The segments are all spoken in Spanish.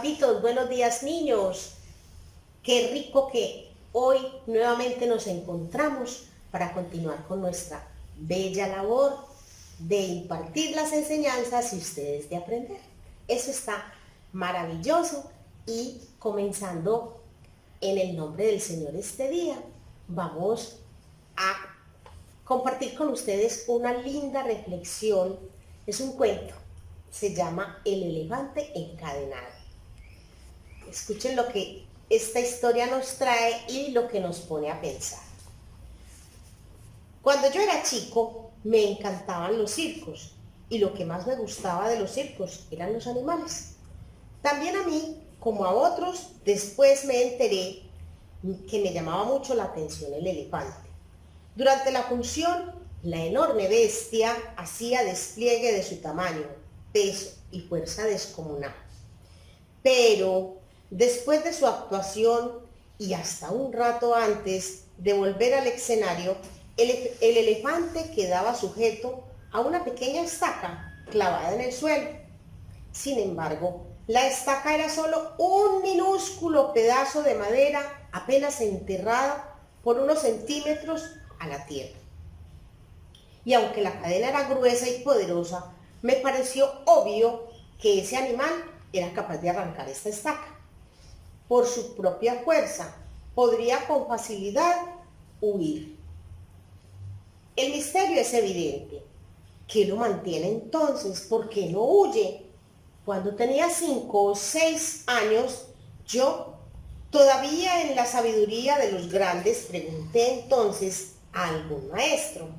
papitos, buenos días niños. Qué rico que hoy nuevamente nos encontramos para continuar con nuestra bella labor de impartir las enseñanzas y ustedes de aprender. Eso está maravilloso y comenzando en el nombre del Señor este día, vamos a compartir con ustedes una linda reflexión. Es un cuento, se llama El elefante encadenado. Escuchen lo que esta historia nos trae y lo que nos pone a pensar. Cuando yo era chico, me encantaban los circos y lo que más me gustaba de los circos eran los animales. También a mí, como a otros, después me enteré que me llamaba mucho la atención el elefante. Durante la función, la enorme bestia hacía despliegue de su tamaño, peso y fuerza descomunal. Pero después de su actuación y hasta un rato antes de volver al escenario, el elefante quedaba sujeto a una pequeña estaca clavada en el suelo. Sin embargo, la estaca era solo un minúsculo pedazo de madera apenas enterrada por unos centímetros a la tierra. Y aunque la cadena era gruesa y poderosa, me pareció obvio que ese animal era capaz de arrancar esta estaca. Por su propia fuerza, podría con facilidad huir. El misterio es evidente. ¿Qué lo mantiene entonces? ¿Por qué no huye? Cuando tenía 5 o 6 años, yo, todavía en la sabiduría de los grandes, pregunté entonces a algún maestro.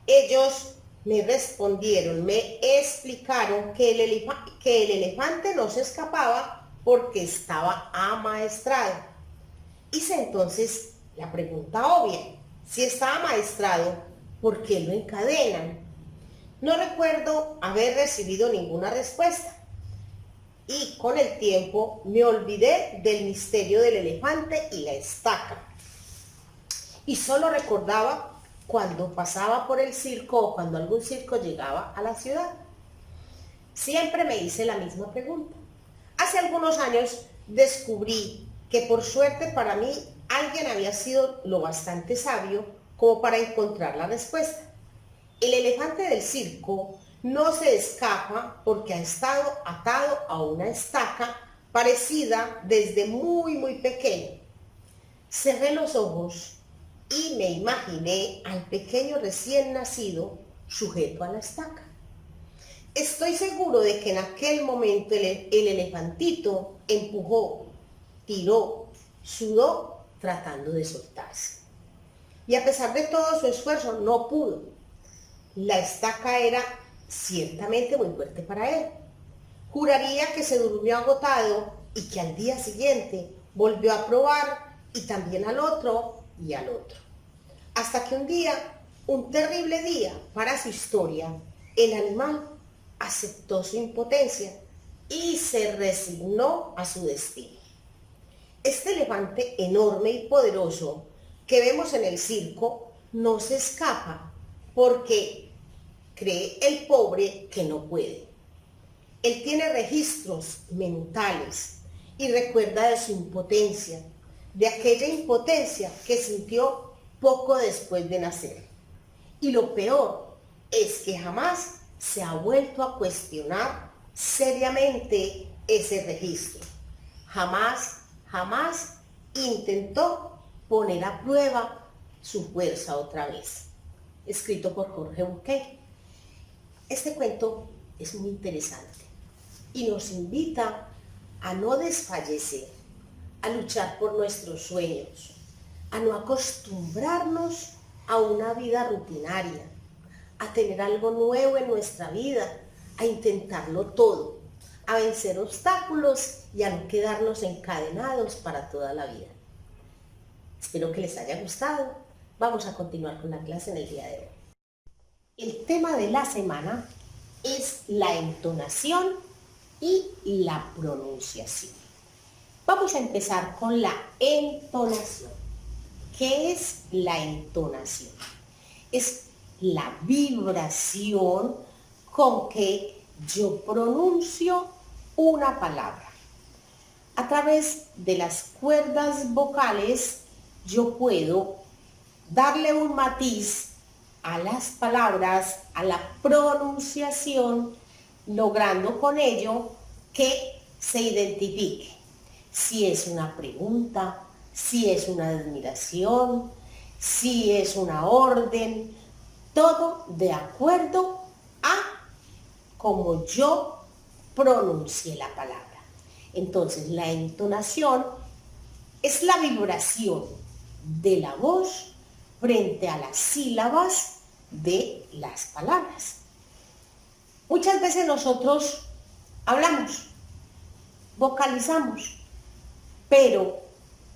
Ellos me respondieron, me explicaron que el elefante no se escapaba porque estaba amaestrado. Hice entonces la pregunta obvia, si está amaestrado, ¿por qué lo encadenan? No recuerdo haber recibido ninguna respuesta y con el tiempo me olvidé del misterio del elefante y la estaca. Y solo recordaba cuando pasaba por el circo o cuando algún circo llegaba a la ciudad. Siempre me hice la misma pregunta. Hace algunos años descubrí que por suerte para mí alguien había sido lo bastante sabio como para encontrar la respuesta. El elefante del circo no se escapa porque ha estado atado a una estaca parecida desde muy pequeño. Cerré los ojos y me imaginé al pequeño recién nacido sujeto a la estaca. Estoy seguro de que en aquel momento el elefantito empujó, tiró, sudó tratando de soltarse. Y a pesar de todo su esfuerzo no pudo. La estaca era ciertamente muy fuerte para él. Juraría que se durmió agotado y que al día siguiente volvió a probar y también al otro y al otro. Hasta que un día, un terrible día para su historia, el animal aceptó su impotencia y se resignó a su destino. Este elefante enorme y poderoso que vemos en el circo no se escapa porque cree el pobre que no puede. Él tiene registros mentales y recuerda de su impotencia, de aquella impotencia que sintió poco después de nacer. Y lo peor es que jamás se ha vuelto a cuestionar seriamente ese registro. Jamás intentó poner a prueba su fuerza otra vez. Escrito por Jorge Bucay. Este cuento es muy interesante y nos invita a no desfallecer, a luchar por nuestros sueños, a no acostumbrarnos a una vida rutinaria, a tener algo nuevo en nuestra vida, a intentarlo todo, a vencer obstáculos y a no quedarnos encadenados para toda la vida. Espero que les haya gustado. Vamos a continuar con la clase en el día de hoy. El tema de la semana es la entonación y la pronunciación. Vamos a empezar con la entonación. ¿Qué es la entonación? Es la vibración con que yo pronuncio una palabra. A través de las cuerdas vocales yo puedo darle un matiz a las palabras, a la pronunciación, logrando con ello que se identifique si es una pregunta, si es una admiración, si es una orden, todo de acuerdo a como yo pronuncie la palabra. Entonces, la entonación es la vibración de la voz frente a las sílabas de las palabras. Muchas veces nosotros hablamos, vocalizamos, pero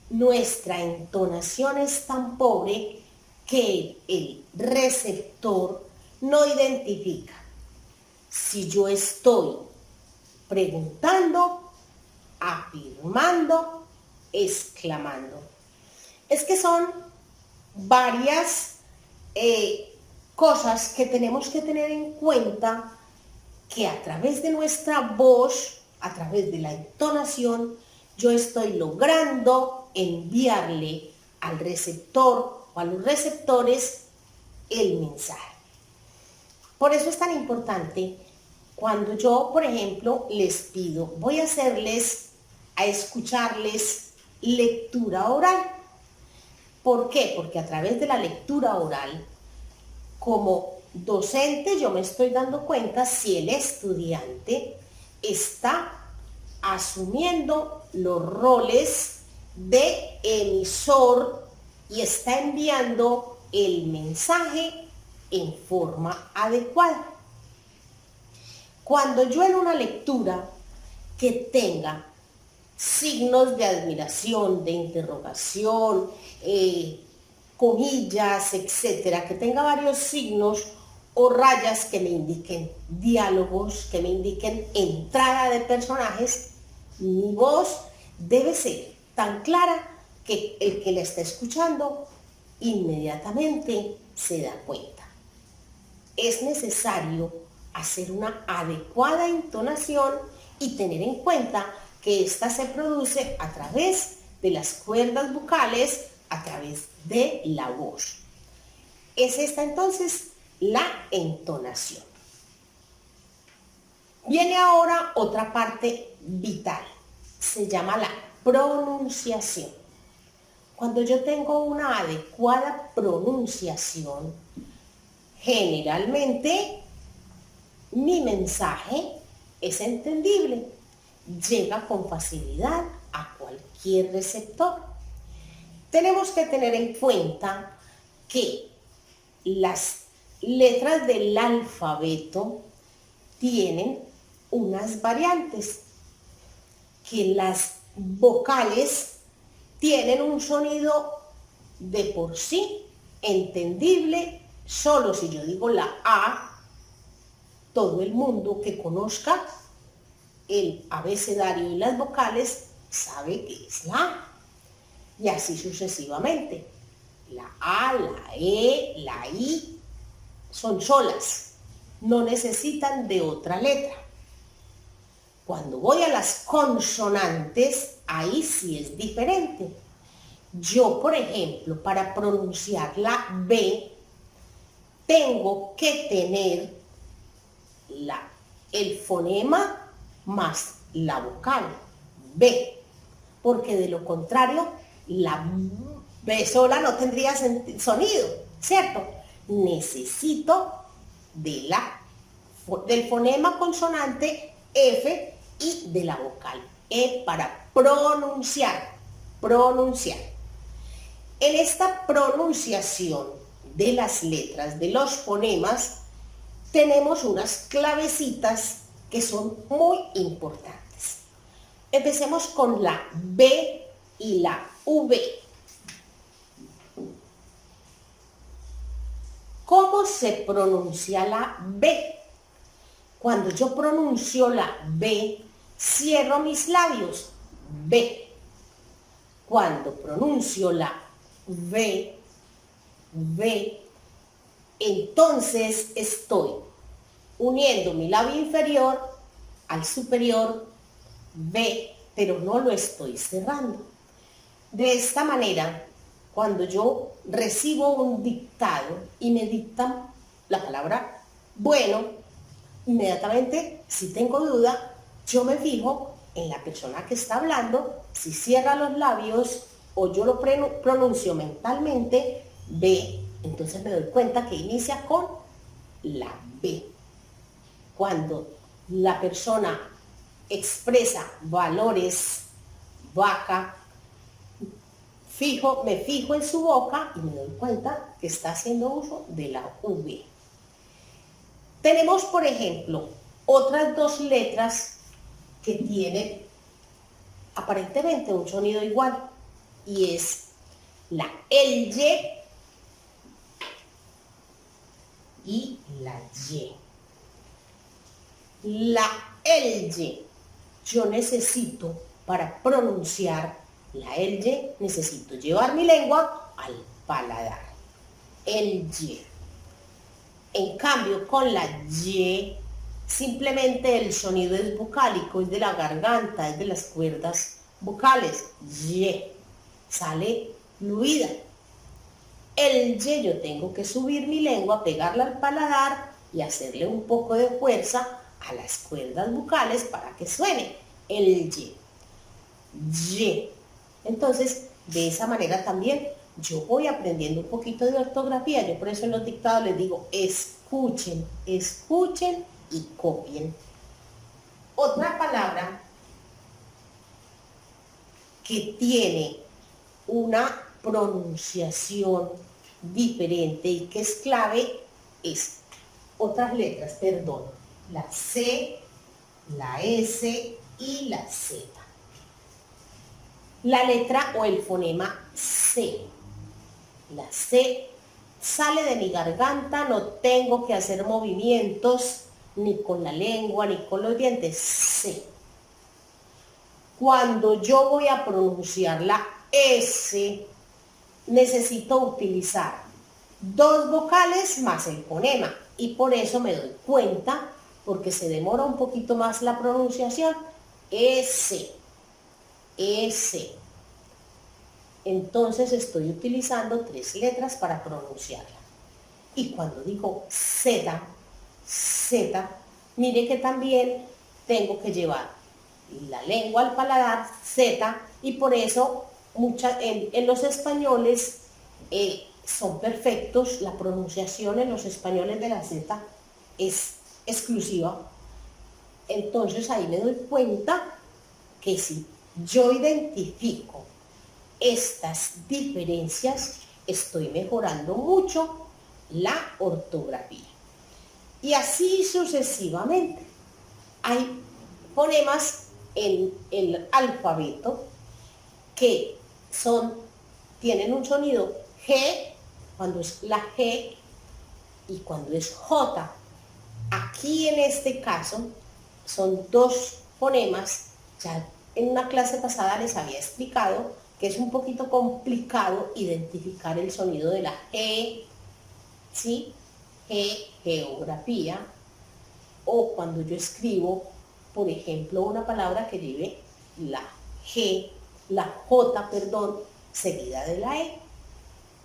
nuestra entonación es tan pobre que el receptor no identifica si yo estoy preguntando, afirmando, exclamando. Es que son varias cosas que tenemos que tener en cuenta, que a través de nuestra voz, a través de la entonación, yo estoy logrando enviarle al receptor o a los receptores el mensaje. Por eso es tan importante cuando yo, por ejemplo, les pido, voy a escucharles lectura oral. ¿Por qué? Porque a través de la lectura oral, como docente, yo me estoy dando cuenta si el estudiante está asumiendo los roles de emisor y está enviando el mensaje en forma adecuada. Cuando yo en una lectura que tenga signos de admiración, de interrogación, comillas, etcétera, que tenga varios signos o rayas que me indiquen diálogos, que me indiquen entrada de personajes, mi voz debe ser tan clara que el que la está escuchando inmediatamente se da cuenta. Es necesario hacer una adecuada entonación y tener en cuenta que ésta se produce a través de las cuerdas vocales, a través de la voz. Es esta entonces la entonación. Viene ahora otra parte vital, se llama la pronunciación. Cuando yo tengo una adecuada pronunciación, generalmente mi mensaje es entendible, llega con facilidad a cualquier receptor. Tenemos que tener en cuenta que las letras del alfabeto tienen unas variantes, que las vocales tienen un sonido de por sí entendible. Solo si yo digo la A, todo el mundo que conozca el abecedario y las vocales sabe que es la A. Y así sucesivamente. La A, la E, la I son solas, no necesitan de otra letra. Cuando voy a las consonantes, ahí sí es diferente. Yo, por ejemplo, para pronunciar la B, tengo que tener el fonema más la vocal, B, porque de lo contrario, la B sola no tendría sonido, ¿cierto? Necesito del fonema consonante F y de la vocal E para pronunciar. En esta pronunciación de las letras, de los fonemas, tenemos unas clavecitas que son muy importantes. Empecemos con la B y la V. ¿Cómo se pronuncia la B? Cuando yo pronuncio la B, cierro mis labios, B. Cuando pronuncio la V, entonces estoy uniendo mi labio inferior al superior, B, pero no lo estoy cerrando. De esta manera, cuando yo recibo un dictado y me dictan la palabra bueno, inmediatamente, si tengo duda, yo me fijo en la persona que está hablando, si cierra los labios o yo lo pronuncio mentalmente, B, entonces me doy cuenta que inicia con la B. Cuando la persona expresa valores, vaca, me fijo en su boca y me doy cuenta que está haciendo uso de la V. Tenemos, por ejemplo, otras dos letras que tienen aparentemente un sonido igual y es la L y la Y. La L, yo necesito, para pronunciar la L, necesito llevar mi lengua al paladar. L. En cambio, con la Y, simplemente el sonido es vocálico, es de la garganta, es de las cuerdas vocales. Y. Sale fluida. El Y, yo tengo que subir mi lengua, pegarla al paladar y hacerle un poco de fuerza a las cuerdas vocales para que suene el Y. Y. Entonces, de esa manera también yo voy aprendiendo un poquito de ortografía. Yo por eso en los dictados les digo, escuchen, escuchen y copien. Otra palabra que tiene una pronunciación diferente y que es clave es otras letras, perdón, la C, la S y la Z. La letra o el fonema C. La C sale de mi garganta, no tengo que hacer movimientos ni con la lengua ni con los dientes. C. Cuando yo voy a pronunciar la S, necesito utilizar dos vocales más el fonema y por eso me doy cuenta, porque se demora un poquito más la pronunciación, S, S. Entonces estoy utilizando tres letras para pronunciarla. Y cuando digo Z, Z, mire que también tengo que llevar la lengua al paladar, Z, y por eso en los españoles son perfectos, la pronunciación en los españoles de la Z es exclusiva. Entonces ahí me doy cuenta que si yo identifico estas diferencias, estoy mejorando mucho la ortografía. Y así sucesivamente. Hay fonemas en el alfabeto que tienen un sonido G cuando es la G y cuando es J. Aquí en este caso son dos fonemas, ya en una clase pasada les había explicado que es un poquito complicado identificar el sonido de la G, ¿sí? G, geografía, o cuando yo escribo, por ejemplo, una palabra que lleve la G, la J, perdón, seguida de la E,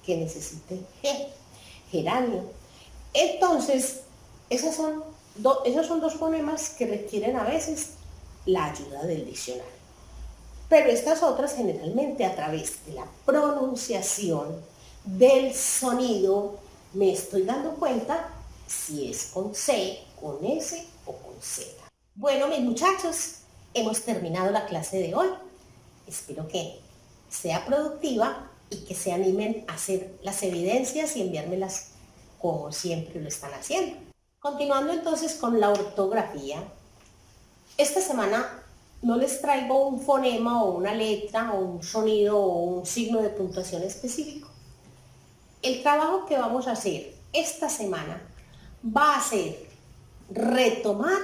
que necesite G, geranio. Entonces, esos son dos fonemas que requieren a veces la ayuda del diccionario. Pero estas otras generalmente a través de la pronunciación del sonido me estoy dando cuenta si es con C, con S o con Z. Bueno, mis muchachos, hemos terminado la clase de hoy. Espero que sea productiva y que se animen a hacer las evidencias y enviármelas como siempre lo están haciendo. Continuando entonces con la ortografía, esta semana no les traigo un fonema o una letra o un sonido o un signo de puntuación específico. El trabajo que vamos a hacer esta semana va a ser retomar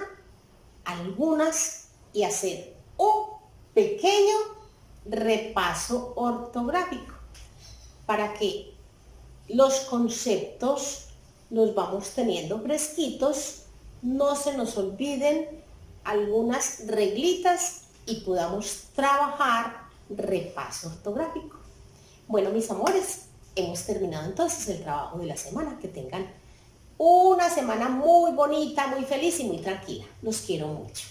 algunas y hacer un pequeño repaso ortográfico para que los conceptos los vamos teniendo fresquitos, no se nos olviden algunas reglitas y podamos trabajar repaso ortográfico. Bueno, mis amores, hemos terminado entonces el trabajo de la semana. Que tengan una semana muy bonita, muy feliz y muy tranquila. Los quiero mucho.